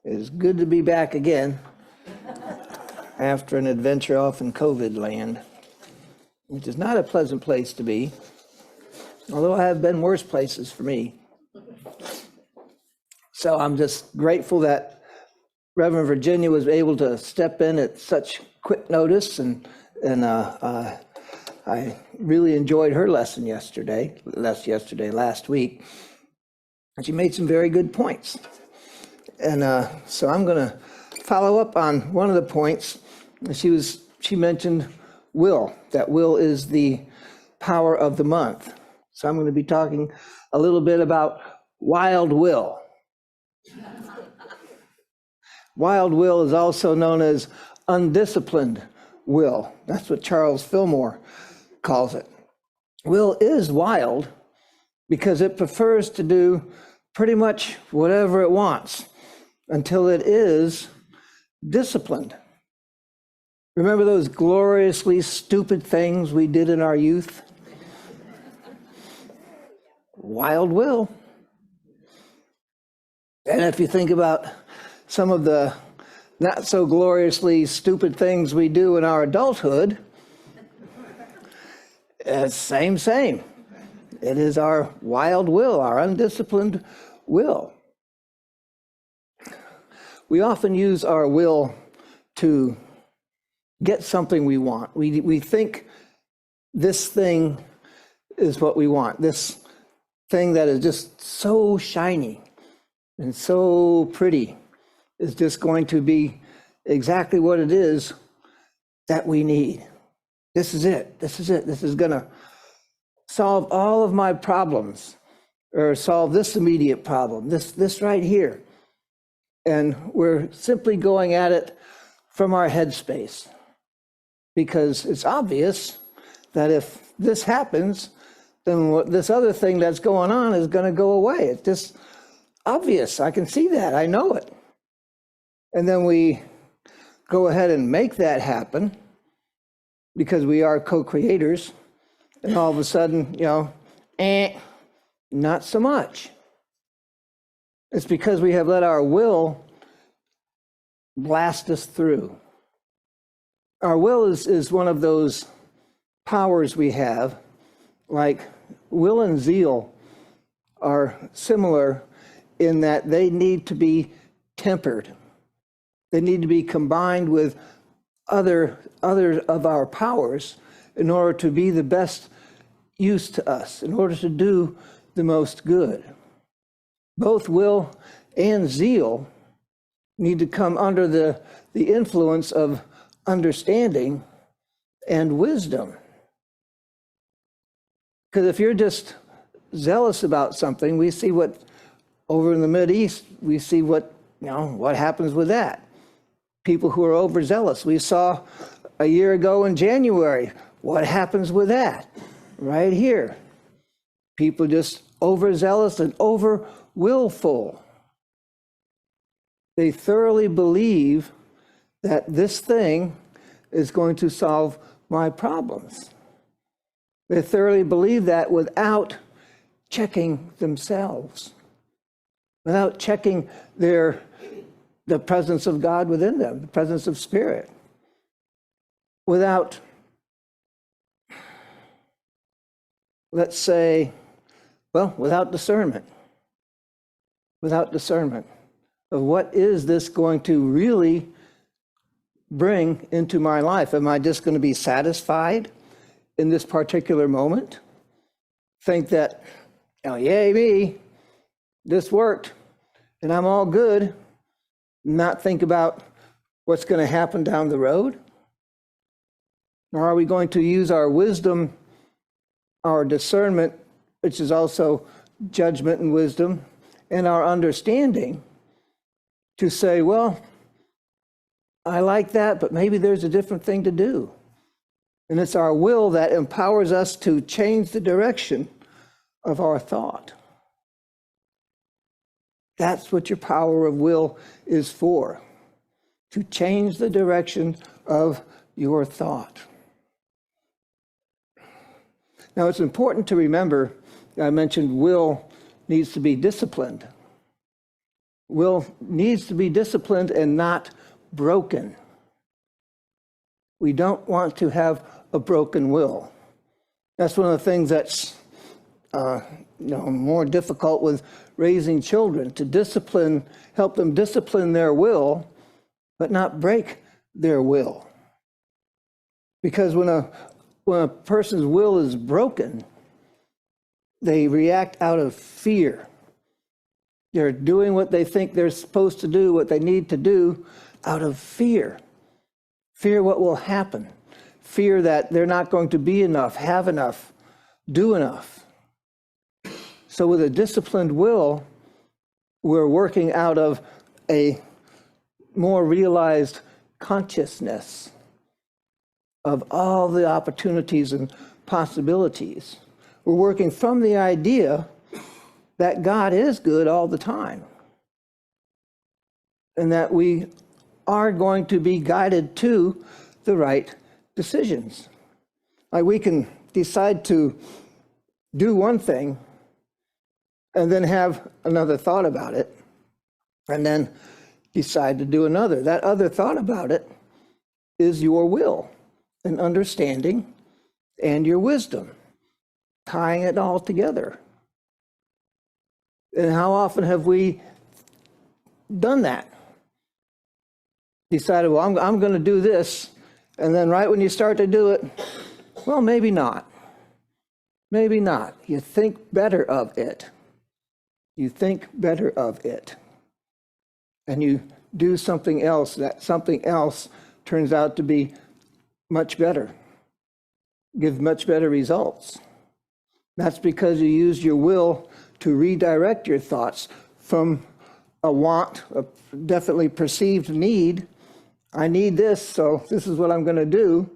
It's good to be back again after an adventure off in COVID land, which is not a pleasant place to be, although I have been worse places for me. So I'm just grateful that Reverend Virginia was able to step in at such quick notice, and I really enjoyed her lesson last week, and she made some very good points. And so I'm going to follow up on one of the points. She mentioned will, that will is the power of the month. So I'm going to be talking a little bit about wild will. Wild will is also known as undisciplined will. That's what Charles Fillmore calls it. Will is wild because it prefers to do pretty much whatever it wants until it is disciplined. Remember those gloriously stupid things we did in our youth? Wild will. And if you think about some of the not so gloriously stupid things we do in our adulthood, it's same. It is our wild will, our undisciplined will. We often use our will to get something we want. We think this thing is what we want, this thing that is just so shiny and so pretty is just going to be exactly what it is that we need. This is it. This is going to solve all of my problems, or solve this immediate problem, this right here. And we're simply going at it from our headspace, because it's obvious that if this happens, then this other thing that's going on is going to go away. It's just obvious. I can see that. I know it. And then we go ahead and make that happen because we are co-creators. And all of a sudden, not so much. It's because we have let our will blast us through. Our will is one of those powers we have, like will and zeal are similar in that they need to be tempered. They need to be combined with other of our powers in order to be the best use to us, in order to do the most good. Both will and zeal need to come under the influence of understanding and wisdom. Because if you're just zealous about something, we see what over in the Mideast, we see what happens with that. People who are overzealous. We saw a year ago in January, what happens with that? Right here. People just overzealous and over willful. They thoroughly believe that this thing is going to solve my problems. They thoroughly believe that without checking themselves, without checking the presence of God within them, the presence of Spirit, without, let's say, without discernment of what is this going to really bring into my life. Am I just going to be satisfied in this particular moment? Think that, yay me, this worked, and I'm all good. Not think about what's going to happen down the road? Or are we going to use our wisdom, our discernment, which is also judgment and wisdom, and our understanding to say, I like that, but maybe there's a different thing to do. And it's our will that empowers us to change the direction of our thought. That's what your power of will is for, to change the direction of your thought. Now, it's important to remember, I mentioned will needs to be disciplined. Will needs to be disciplined and not broken. We don't want to have a broken will. That's one of the things that's more difficult with raising children, to help them discipline their will, but not break their will. Because when a person's will is broken, they react out of fear. They're doing what they think they're supposed to do, what they need to do, out of fear. Fear what will happen. Fear that they're not going to be enough, have enough, do enough. So with a disciplined will, we're working out of a more realized consciousness of all the opportunities and possibilities. We're working from the idea that God is good all the time, and that we are going to be guided to the right decisions. Like we can decide to do one thing and then have another thought about it, and then decide to do another. That other thought about it is your will and understanding and your wisdom, tying it all together. And how often have we done that? Decided, well, I'm going to do this, and then right when you start to do it, well, maybe not. Maybe not. You think better of it. You think better of it. And you do something else. That something else turns out to be much better, give much better results. That's because you use your will to redirect your thoughts from a want, a definitely perceived need. I need this, so this is what I'm going to do,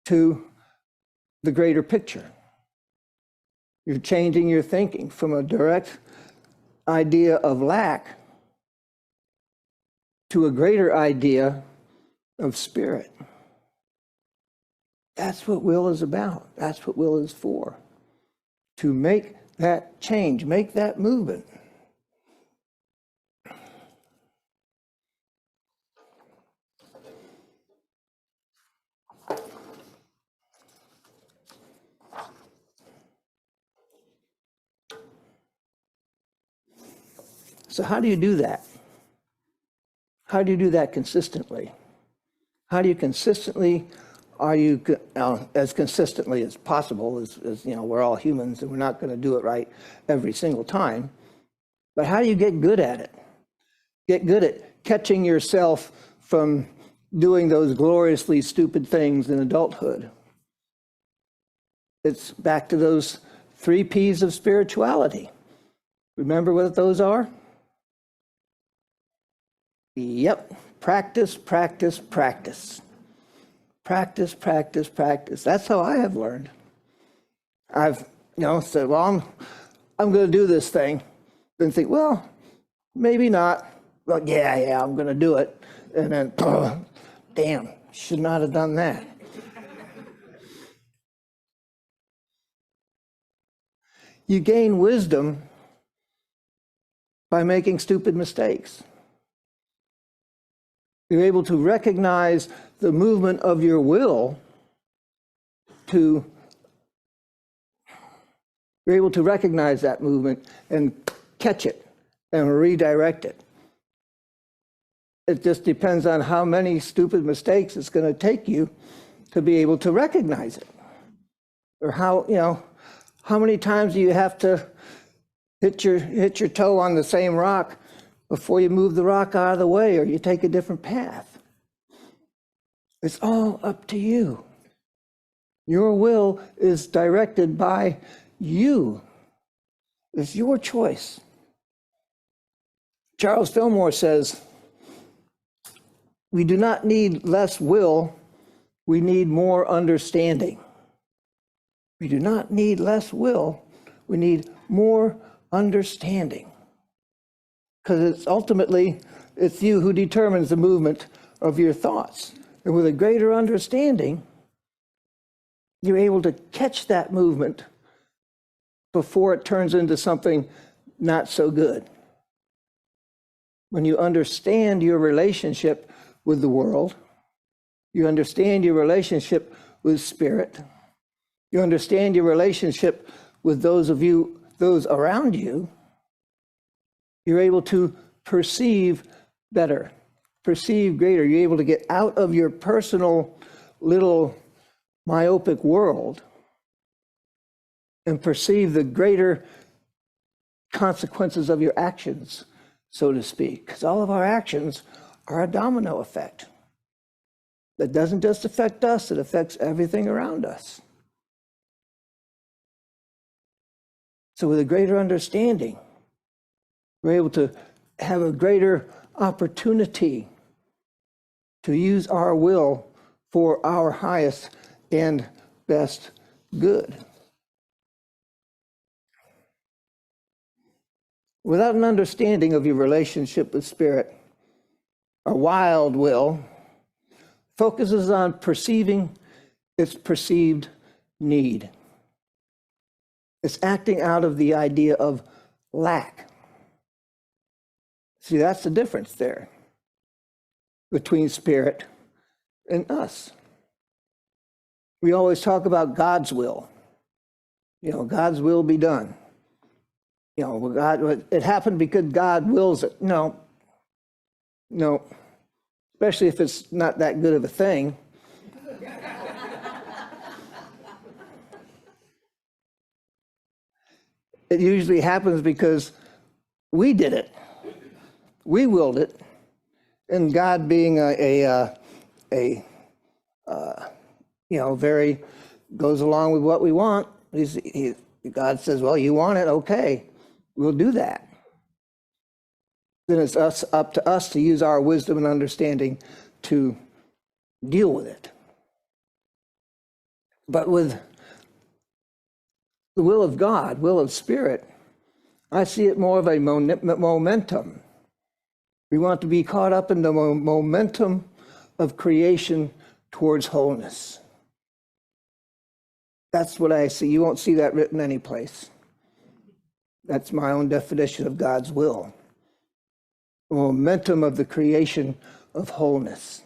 to the greater picture. You're changing your thinking from a direct idea of lack to a greater idea of spirit. That's what will is about. That's what will is for. To make that change, make that movement. So how do you do that? How do you do that consistently? How do you consistently, as consistently as possible, as we're all humans and we're not going to do it right every single time, but how do you get good at it? Get good at catching yourself from doing those gloriously stupid things in adulthood. It's back to those 3 P's of spirituality. Remember what those are? Yep. Practice, practice, practice. Practice, practice, practice. That's how I have learned. I've, said, well, I'm going to do this thing. Then think, well, maybe not. Well, yeah, I'm going to do it. And then, damn, should not have done that. You gain wisdom by making stupid mistakes. You're able to recognize the movement of your will you're able to recognize that movement and catch it and redirect it. It just depends on how many stupid mistakes it's going to take you to be able to recognize it. Or how many times do you have to hit your toe on the same rock before you move the rock out of the way or you take a different path? It's all up to you. Your will is directed by you. It's your choice. Charles Fillmore says, we do not need less will, we need more understanding. We do not need less will, we need more understanding. Because ultimately, it's you who determines the movement of your thoughts. And with a greater understanding, you're able to catch that movement before it turns into something not so good. when you understand your relationship with the world, you understand your relationship with spirit, you understand your relationship with those around you, you're able to perceive better, perceive greater. You're able to get out of your personal little myopic world and perceive the greater consequences of your actions, so to speak. Because all of our actions are a domino effect. That doesn't just affect us, it affects everything around us. So with a greater understanding, we're able to have a greater opportunity to use our will for our highest and best good. Without an understanding of your relationship with spirit, a wild will focuses on perceiving its perceived need. It's acting out of the idea of lack. See, that's the difference there between spirit and us. We always talk about God's will. God's will be done. God, it happened because God wills it. No, especially if it's not that good of a thing. It usually happens because we did it. We willed it. And God being very goes along with what we want. God says, well, you want it, okay, we'll do that. Then it's up to us to use our wisdom and understanding to deal with it. But with the will of God, will of spirit, I see it more of a momentum. We want to be caught up in the momentum of creation towards wholeness. That's what I see. You won't see that written anyplace. That's my own definition of God's will. The momentum of the creation of wholeness.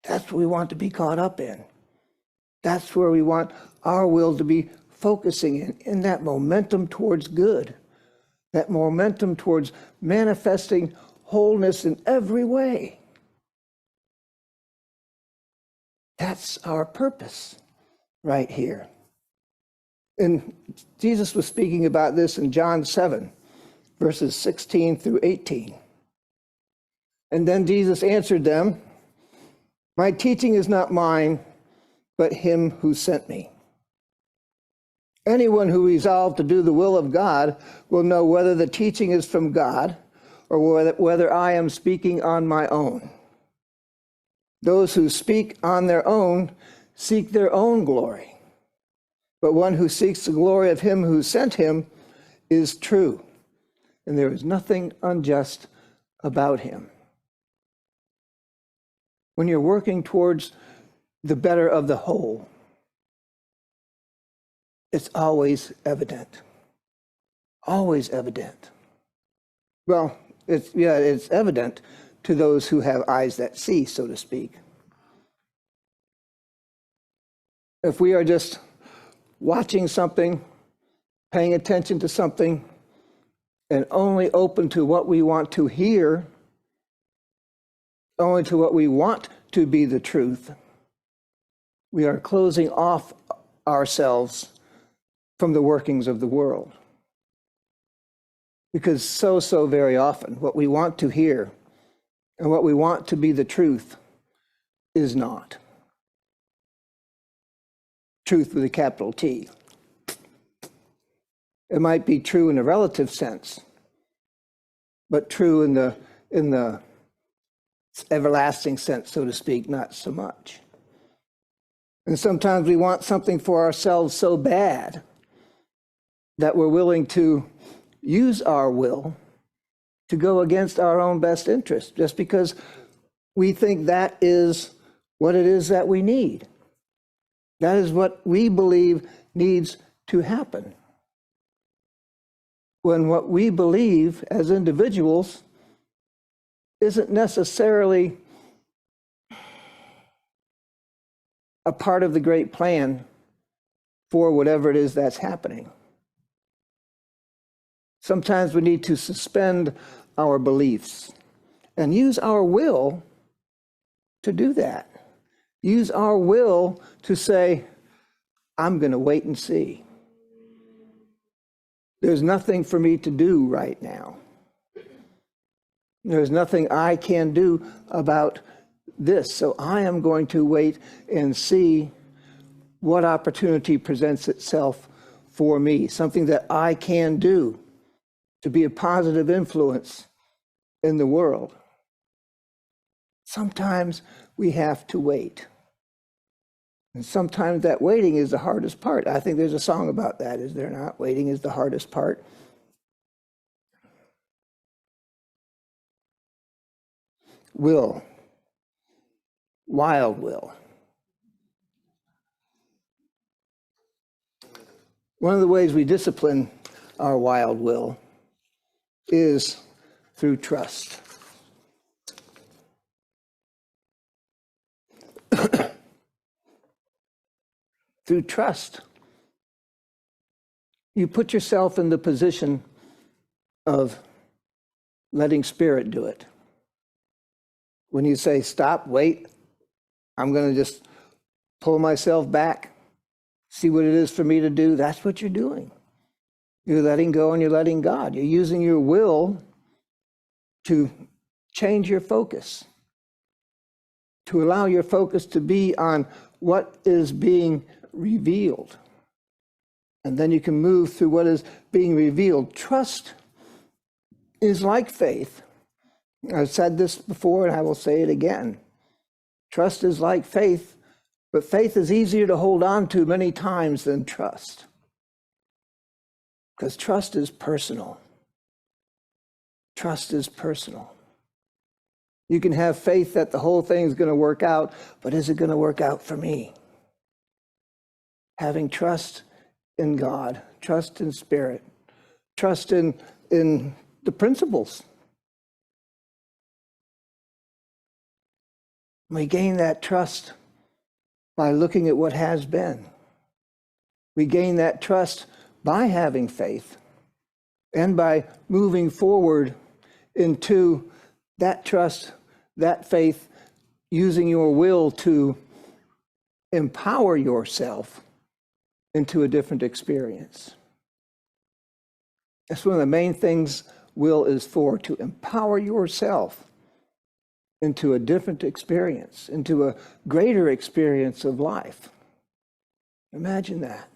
That's what we want to be caught up in. That's where we want our will to be focusing in that momentum towards good, that momentum towards manifesting wholeness in every way. That's our purpose right here. And Jesus was speaking about this in John 7, verses 16 through 18. And then Jesus answered them, "My teaching is not mine, but him who sent me. Anyone who resolved to do the will of God will know whether the teaching is from God or whether I am speaking on my own. Those who speak on their own seek their own glory, but one who seeks the glory of him who sent him is true, and there is nothing unjust about him." When you're working towards the better of the whole, it's always evident. Always evident. Well, it's evident to those who have eyes that see, so to speak. If we are just watching something, paying attention to something, and only open to what we want to hear, only to what we want to be the truth, we are closing off ourselves from the workings of the world. Because so very often, what we want to hear and what we want to be the truth is not. Truth with a capital T. It might be true in a relative sense, but true in the everlasting sense, so to speak, not so much. And sometimes we want something for ourselves so bad that we're willing to use our will to go against our own best interest, just because we think that is what it is that we need. That is what we believe needs to happen. when what we believe as individuals isn't necessarily a part of the great plan for whatever it is that's happening. Sometimes we need to suspend our beliefs and use our will to do that. Use our will to say, I'm going to wait and see. There's nothing for me to do right now. There's nothing I can do about this. So I am going to wait and see what opportunity presents itself for me, something that I can do to be a positive influence in the world. Sometimes we have to wait. And sometimes that waiting is the hardest part. I think there's a song about that, is there not? Waiting is the hardest part. Will. Wild will. One of the ways we discipline our wild will is through trust. Through trust, you put yourself in the position of letting Spirit do it. When you say, stop, wait, I'm going to just pull myself back, see what it is for me to do, that's what you're doing. You're letting go and you're letting God. You're using your will to change your focus, to allow your focus to be on what is being revealed. And then you can move through what is being revealed. Trust is like faith. I've said this before and I will say it again. Trust is like faith, but faith is easier to hold on to many times than trust. Because trust is personal. Trust is personal. You can have faith that the whole thing is going to work out, but is it going to work out for me? Having trust in God, trust in Spirit, trust in the principles. We gain that trust by looking at what has been. We gain that trust by having faith and by moving forward into that trust, that faith, using your will to empower yourself into a different experience. That's one of the main things will is for, to empower yourself into a different experience, into a greater experience of life. Imagine that.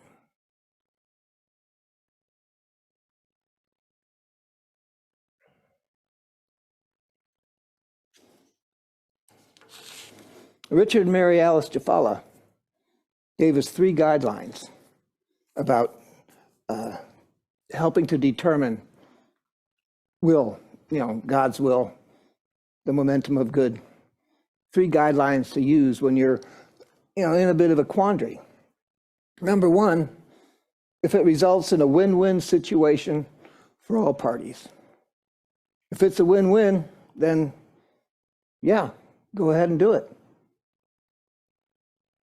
Richard and Mary Alice Jafala gave us 3 guidelines about helping to determine will, God's will, the momentum of good. 3 guidelines to use when you're, in a bit of a quandary. Number 1, if it results in a win-win situation for all parties. If it's a win-win, then yeah, go ahead and do it.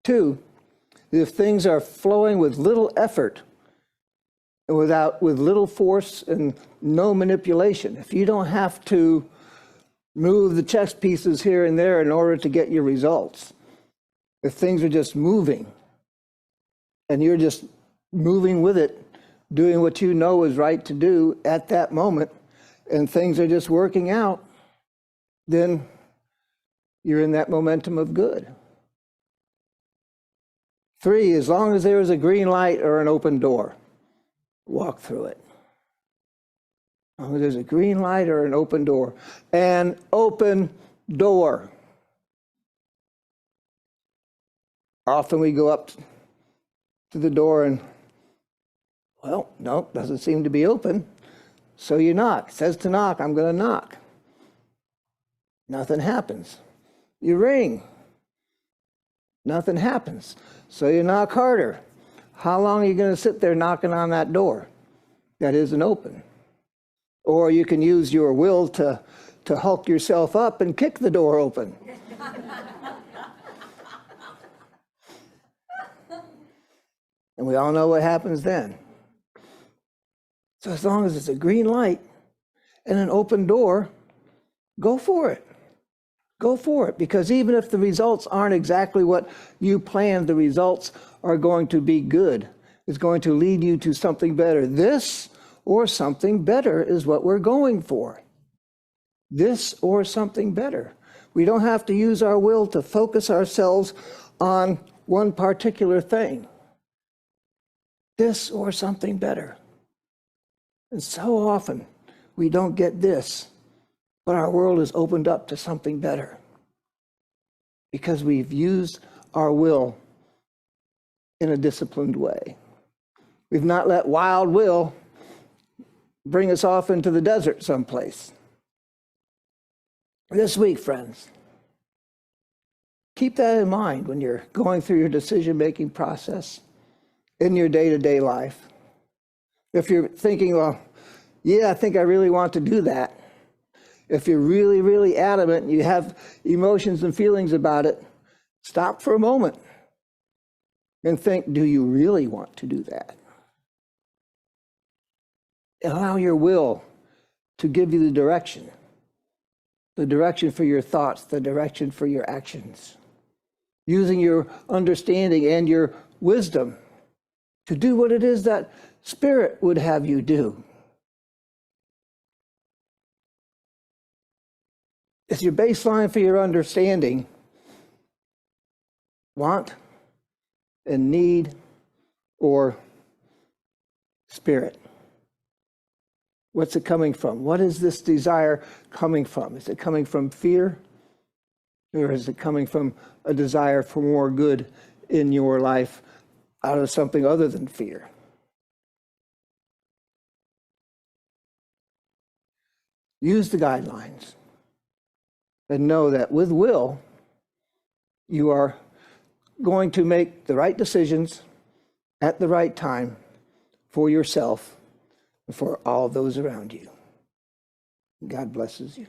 2, if things are flowing with little effort and with little force and no manipulation, if you don't have to move the chess pieces here and there in order to get your results, if things are just moving and you're just moving with it, doing what you know is right to do at that moment, and things are just working out, then you're in that momentum of good. 3, as long as there is a green light or an open door, walk through it. As long as there's a green light or an open door. An open door. Often we go up to the door and, well, no, doesn't seem to be open. So you knock. It says to knock, I'm going to knock. Nothing happens. You ring. Nothing happens. So you knock harder. How long are you going to sit there knocking on that door that isn't open? Or you can use your will to hulk yourself up and kick the door open. And we all know what happens then. So as long as it's a green light and an open door, go for it. Go for it. Because even if the results aren't exactly what you planned, the results are going to be good. It's going to lead you to something better. This or something better is what we're going for. This or something better. We don't have to use our will to focus ourselves on one particular thing. This or something better. And so often we don't get this, but our world is opened up to something better because we've used our will in a disciplined way. We've not let wild will bring us off into the desert someplace. This week, friends, keep that in mind when you're going through your decision-making process in your day-to-day life. If you're thinking, well, yeah, I think I really want to do that. If you're really, really adamant and you have emotions and feelings about it, stop for a moment and think, do you really want to do that? Allow your will to give you the direction for your thoughts, the direction for your actions, using your understanding and your wisdom to do what it is that Spirit would have you do. Is your baseline for your understanding want and need or spirit? What's it coming from? What is this desire coming from? Is it coming from fear? Or is it coming from a desire for more good in your life out of something other than fear? Use the guidelines and know that with will, you are going to make the right decisions at the right time for yourself and for all those around you. God blesses you.